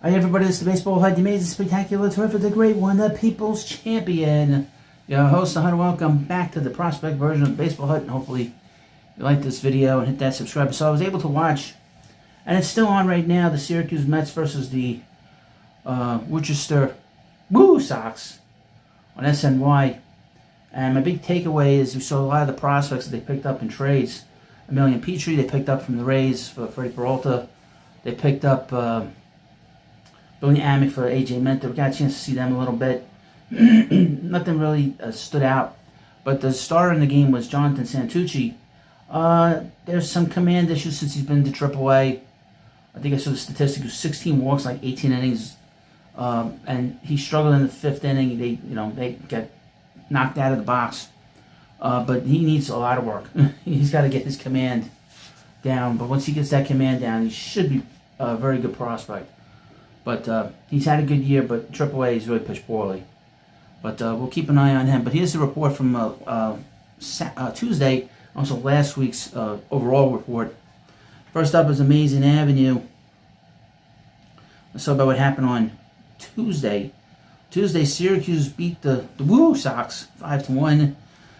Hi everybody, this is the Baseball Hut, the amazing, spectacular, terrific, the great one, the People's Champion. Your host, the Hunter. Welcome back to the prospect version of the Baseball Hut, and hopefully you like this video and hit that subscribe. So I was able to watch, and it's still on right now, the Syracuse Mets versus the Worcester Woo Sox on SNY. And my big takeaway is we saw a lot of the prospects that they picked up in trades. Emilian Petrie, they picked up from the Rays for Freddie Peralta. They picked up Billy Amick for A.J. Minter. We got a chance to see them a little bit. Nothing really stood out. But the starter in the game was Jonathan Santucci. There's some command issues since he's been to AAA. I think I saw the statistic was 16 walks, like 18 innings. And he struggled in the fifth inning. They got knocked out of the box. But he needs a lot of work. He's got to get his command down. But once he gets that command down, he should be a very good prospect. But he's had a good year, but AAA he's really pitched poorly. But we'll keep an eye on him. But here's the report from Tuesday, also last week's overall report. First up is Amazing Avenue. Let's talk about what happened on Tuesday. Tuesday, Syracuse beat the Woo Sox 5-1.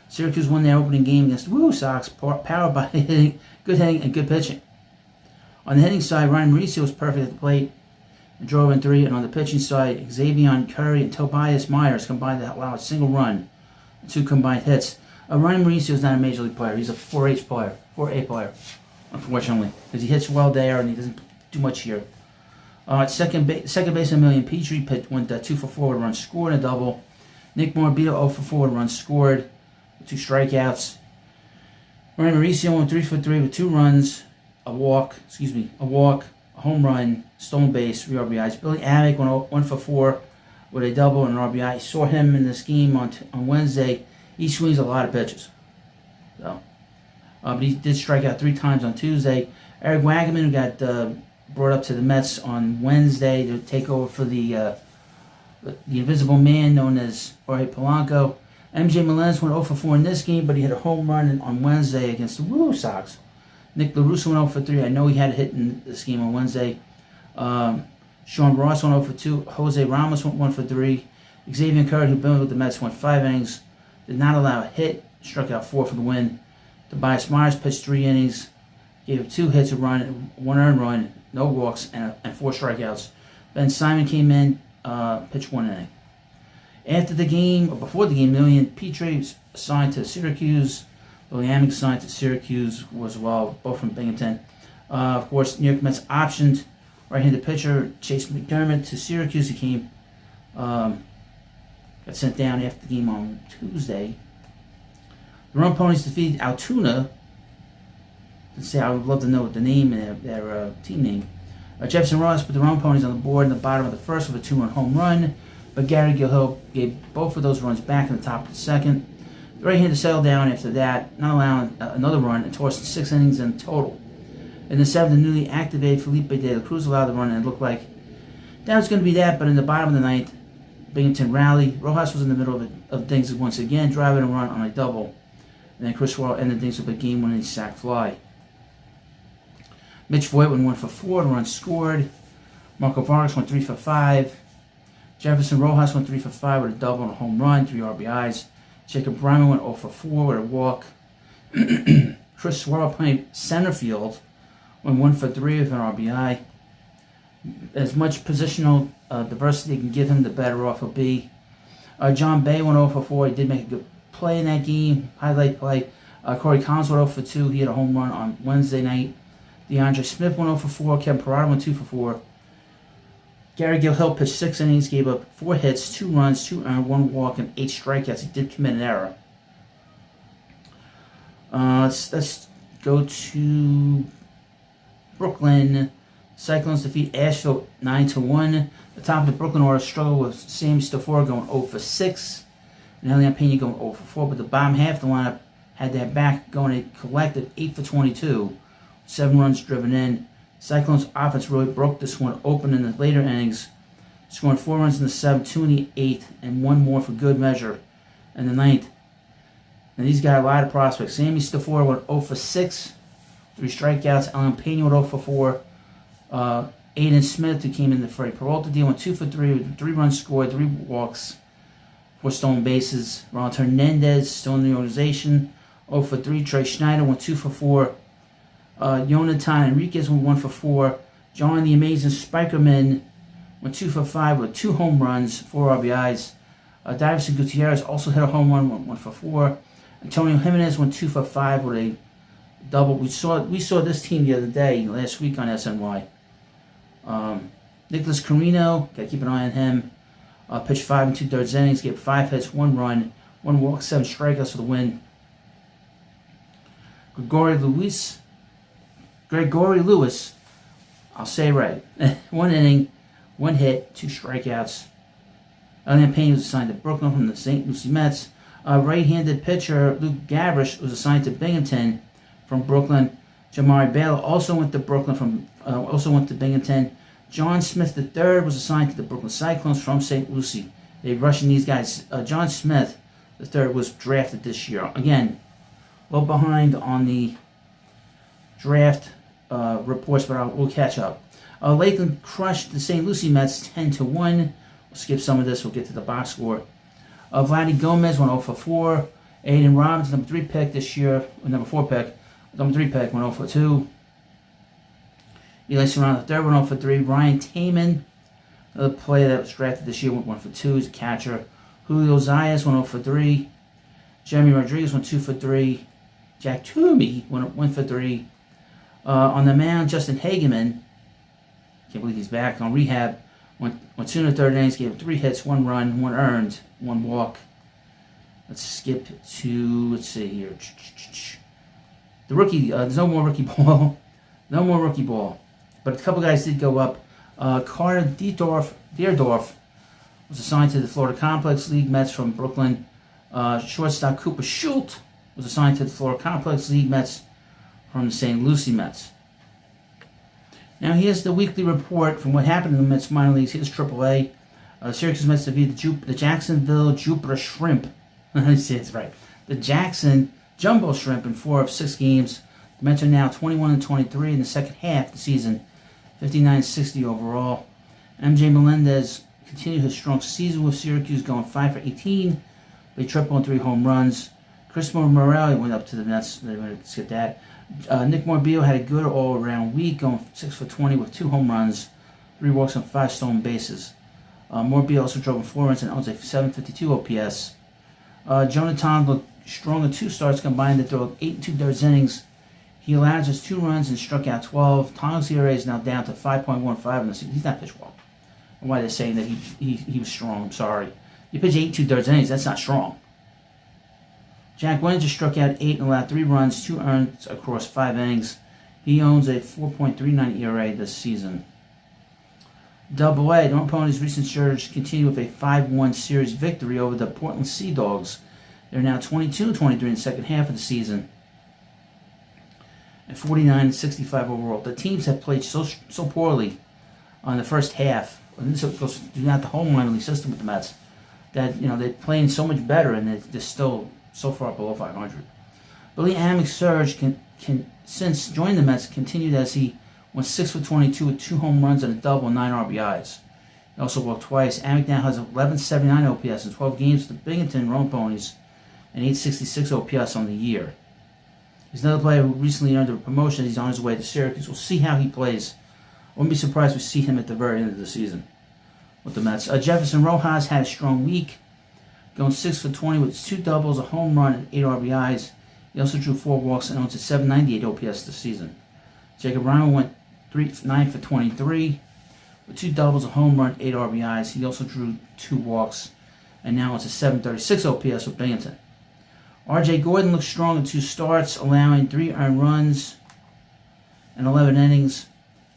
Syracuse won their opening game against the Woo Sox, powered by good hitting and good pitching. On the hitting side, Ryan Mauricio was perfect at the plate. Drove in 3, and on the pitching side, Xavion Curry and Tobias Myers combined to allow a single run, 2 combined hits. Ryan Mauricio is not a major league player; he's a 4H player, 4A player, unfortunately, because he hits well there and he doesn't do much here. Second base, Emilian Petrie went 2 for 4 with a run scored and a double. Nick Morabito 0 for 4 with a run scored, with 2 strikeouts. Ryan Mauricio went 3 for 3 with 2 runs, a walk, a home run, stolen base, 3 RBIs. Billy Amick went 1 for 4 with a double and an RBI. I saw him in this game on Wednesday. He swings a lot of pitches. But he did strike out 3 times on Tuesday. Eric Wagman, who got brought up to the Mets on Wednesday to take over for the invisible man known as Jorge Polanco. MJ Melendez went 0 for 4 in this game, but he hit a home run on Wednesday against the Woo Sox. Nick LaRusso went 0 for 3. I know he had a hit in this game on Wednesday. Sean Ross went 0 for 2. Jose Ramos went 1 for 3. Xavier Curry, who'd been with the Mets, went 5 innings. Did not allow a hit. Struck out 4 for the win. Tobias Myers pitched 3 innings. Gave 2 hits, a run, 1 earned run, no walks, and 4 strikeouts. Ben Simon came in, pitched 1 inning. After the game, or before the game, Emilian Petrie was assigned to Syracuse. Billy Amick signed to Syracuse as well, both from Binghamton. Of course, New York Mets optioned right-handed pitcher Chase McDermott to Syracuse. He came, got sent down after the game on Tuesday. The Rome Ponies defeated Altoona. I would love to know the name and their team name. Jefferson Ross put the Rome Ponies on the board in the bottom of the first with a 2-run home run, but Gary Gilhill gave both of those runs back in the top of the second. The right-hander settled down after that, not allowing another run, and tossed 6 innings in total. In the 7th, the newly activated Felipe De La Cruz allowed the run, and it looked like that was going to be that, but in the bottom of the 9th, Binghamton rallied. Rojas was in the middle of things once again, driving a run on a double. And then Chris Wall ended things with a game-winning sac fly. Mitch Voigt went 1 for 4, the run scored. Marco Vargas went 3 for 5. Jefferson Rojas went 3 for 5 with a double and a home run, 3 RBIs. Jacob Bryman went 0 for 4 with a walk. Chris Swirl playing center field went 1 for 3 with an RBI. As much positional diversity you can give him, the better off he'll be. John Bay went 0 for 4. He did make a good play in that game, highlight play. Corey Collins went 0 for 2. He had a home run on Wednesday night. DeAndre Smith went 0 for 4. Kevin Parada went 2 for 4. Gary Gilhill pitched 6 innings, gave up 4 hits, 2 runs, 2 earned, 1 walk, and 8 strikeouts. He did commit an error. Let's go to Brooklyn. Cyclones defeat Asheville 9-1. The top of the Brooklyn order struggled with Sammy Stafora going 0 for 6. And Elian Pena going 0 for 4. But the bottom half of the lineup had their back going a collective 8 for 22. 7 runs driven in. Cyclones offense really broke this one open in the later innings, scoring 4 runs in the 7th, 2 in the 8th, and 1 more for good measure in the 9th. And these got a lot of prospects. Sammy Stafora went 0 for 6, 3 strikeouts. Alan Pena went 0 for 4. Aiden Smith, who came in the Freddie Peralta deal, went 2 for 3 with 3 runs scored, 3 walks, 4 stolen bases. Ronald Hernandez, still in the organization, 0 for 3. Trey Schneider went 2 for 4. Jonathan Enriquez went 1 for 4. John the Amazing Spikerman went 2 for 5 with 2 home runs, 4 RBIs. Davison Gutierrez also hit a home run, went 1 for 4. Antonio Jimenez went 2 for 5 with a double. We saw this team the other day, last week on SNY. Nicholas Carino, got to keep an eye on him. Pitched 5 2/3 innings, gave 5 hits, 1 run, 1 walk, 7 strikeouts for the win. Gregory Lewis, I'll say right. 1 inning, 1 hit, 2 strikeouts. Elian Payne was assigned to Brooklyn from the St. Lucie Mets. Right-handed pitcher Luke Gavrish was assigned to Binghamton from Brooklyn. Jamari Baylor also went to Binghamton. John Smith III was assigned to the Brooklyn Cyclones from St. Lucie. They're rushing these guys. John Smith III was drafted this year. Again, a little behind on the draft reports, but we'll catch up. Lakeland crushed the St. Lucie Mets 10-1. We'll skip some of this. We'll get to the box score. Vladdy Gomez went 0 for 4. Aiden Robbins, number 3 pick this year, number 4 pick. Number 3 pick went 0 for 2. Eli Serrano III went 0 for 3. Ryan Taman, another player that was drafted this year, went 1 for 2. He's a catcher. Julio Zayas went 0 for 3. Jeremy Rodriguez went 2 for 3. Jack Toomey went 1 for 3. On the mound, Justin Hageman, can't believe he's back on rehab, went 2 1/3 innings, gave 3 hits, 1 run, 1 earned, 1 walk. Let's skip to, let's see here. The rookie, there's no more rookie ball. No more rookie ball. But a couple guys did go up. Carter Deerdorf was assigned to the Florida Complex League Mets from Brooklyn. Shortstop Cooper Schultz was assigned to the Florida Complex League Mets from the St. Lucie Mets. Now here's the weekly report from what happened in the Mets minor leagues. Here's AAA. Syracuse Mets defeated the Jacksonville Jupiter Shrimp. I say it's right. The Jackson Jumbo Shrimp in 4 of 6 games. The Mets are now 21-23 in the second half of the season, 59-60 overall. MJ Melendez continued his strong season with Syracuse, going 5 for 18. They triple and 3 home runs. Chris Morelli went up to the Mets. They're going to skip that. Nick Morbillo had a good all-around week, going 6 for 20 with 2 home runs, 3 walks, and 5 stolen bases. Morbillo also drove in 4 runs and owns a 752 OPS. Jonathan looked strong in 2 starts combined to throw 8 2/3 innings. He allowed just 2 runs and struck out 12. Tom's ERA is now down to 5.15 in the season. He's not pitched well. And why they're saying that he was strong, I'm sorry. You pitch 8 2/3 innings, that's not strong. Jack Winter struck out 8 and allowed 3 runs, 2 earned across 5 innings. He owns a 4.39 ERA this season. Double A, the North Ponies' recent surge continue with a 5-1 series victory over the Portland Sea Dogs. They're now 22-23 in the second half of the season, and 49-65 overall. The teams have played so poorly on the first half, and this goes throughout the whole minor league system with the Mets, that they're playing so much better, and they're still so far below 500. Billy Hammock's surge since joining the Mets continued as he went 6 for 22 with 2 home runs and a double and 9 RBIs. He also walked twice. Hammock now has 1179 OPS in 12 games with the Binghamton Roan Ponies and 866 OPS on the year. He's another player who recently earned a promotion. He's on his way to Syracuse. We'll see how he plays. I wouldn't be surprised if we see him at the very end of the season with the Mets. Jefferson Rojas had a strong week, going 6 for 20 with 2 doubles, a home run, and 8 RBIs. He also drew 4 walks and owns a 798 OPS this season. Jacob Ryan went 9 for 23 with 2 doubles, a home run, 8 RBIs. He also drew 2 walks and now owns a 736 OPS with Binghamton. R.J. Gordon looked strong in 2 starts, allowing 3 earned runs and 11 innings.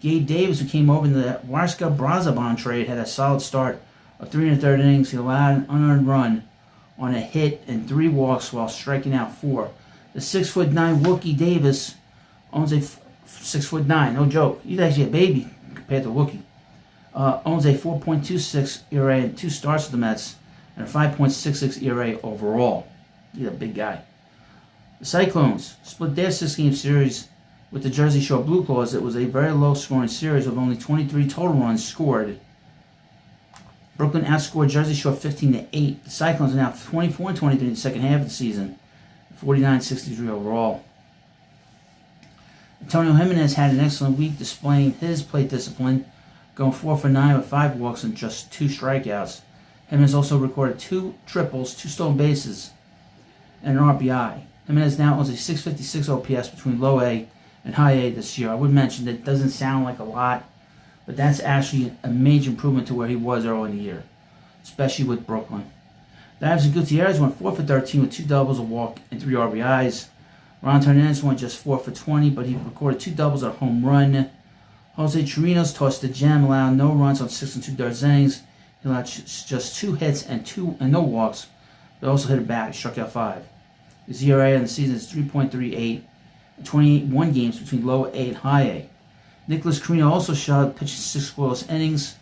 Gabe Davis, who came over in the Warska Brazabon trade, had a solid start of 3 1/3 innings. He allowed an unearned run on a hit and 3 walks while striking out 4. The 6'9" Wookie Davis owns a 6'9", no joke. He's actually a baby compared to Wookie. Owns a 4.26 ERA in 2 starts with the Mets and a 5.66 ERA overall. He's a big guy. The Cyclones split their 6-game series with the Jersey Shore Blue Claws, it was a very low-scoring series with only 23 total runs scored. Brooklyn outscored Jersey Shore 15-8. The Cyclones are now 24-23 in the second half of the season, 49-63 overall. Antonio Jimenez had an excellent week displaying his plate discipline, going 4 for 9 with 5 walks and just 2 strikeouts. Jimenez also recorded 2 triples, 2 stolen bases, and an RBI. Jimenez now owns a 656 OPS between low A and high A this year. I would mention that it doesn't sound like a lot, but that's actually a major improvement to where he was early in the year, especially with Brooklyn. Davison Gutierrez went 4 for 13 with 2 doubles, a walk, and 3 RBIs. Ron Hernandez went just 4 for 20, but he recorded 2 doubles and a home run. Jose Chirinos tossed the gem, allowing no runs on 6 2/3 innings. He allowed just 2 hits and no walks, but also hit a bat. He struck out 5. His ERA on the season is 3.38, and 21 games between low A and high A. Nicholas Carino also shot, pitching 6 scoreless innings.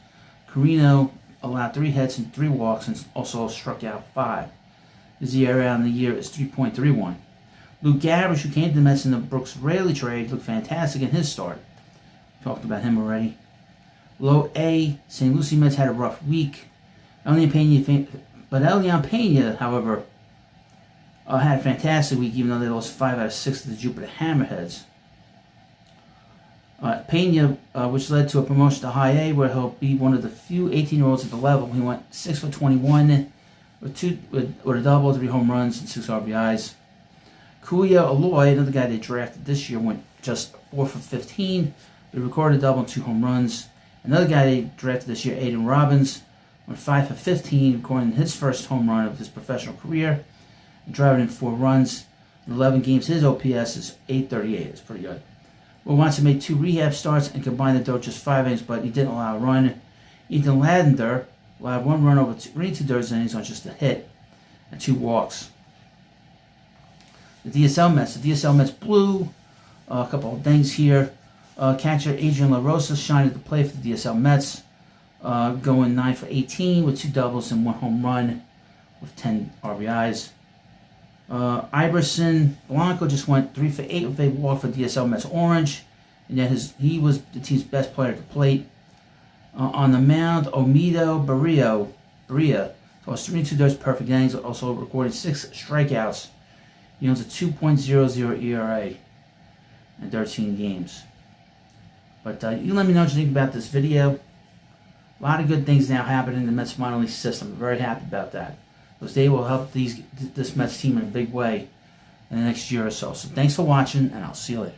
Carino allowed 3 hits and 3 walks and also struck out 5. His ERA on the year is 3.31. Luke Gabbard, who came to the Mets in the Brooks Raley trade, looked fantastic in his start. Talked about him already. Low A, St. Lucie Mets had a rough week. Elian Pena, however, had a fantastic week, even though they lost 5 out of 6 to the Jupiter Hammerheads. Pena, which led to a promotion to High A, where he'll be one of the few 18-year-olds at the level. He went 6 for 21 with a double, 3 home runs, and 6 RBIs. Kuya Aloy, another guy they drafted this year, went just 4 for 15. He recorded a double and 2 home runs. Another guy they drafted this year, Aiden Robbins, went 5 for 15, recording his first home run of his professional career, and driving in 4 runs. In 11 games, his OPS is 838. It's pretty good. Will Watson made 2 rehab starts and combined the dough just 5 innings, but he didn't allow a run. Ethan Ladender allowed 1 run over 3 2/3 innings on just a hit and 2 walks. The DSL Mets blew a couple of things here. Catcher Adrian La Rosa shined at the plate for the DSL Mets, going 9 for 18 with 2 doubles and 1 home run with 10 RBIs. Iverson Blanco just went 3 for 8 with a walk for DSL Mets Orange, and yet he was the team's best player at the plate. On the mound, Omido Barria tossed 3 2/3 perfect innings, also recorded 6 strikeouts. He owns a 2.00 ERA in 13 games. But you let me know what you think about this video. A lot of good things now happening in the Mets minor league system. I'm very happy about that, because they will help this Mets team in a big way in the next year or so. So thanks for watching, and I'll see you later.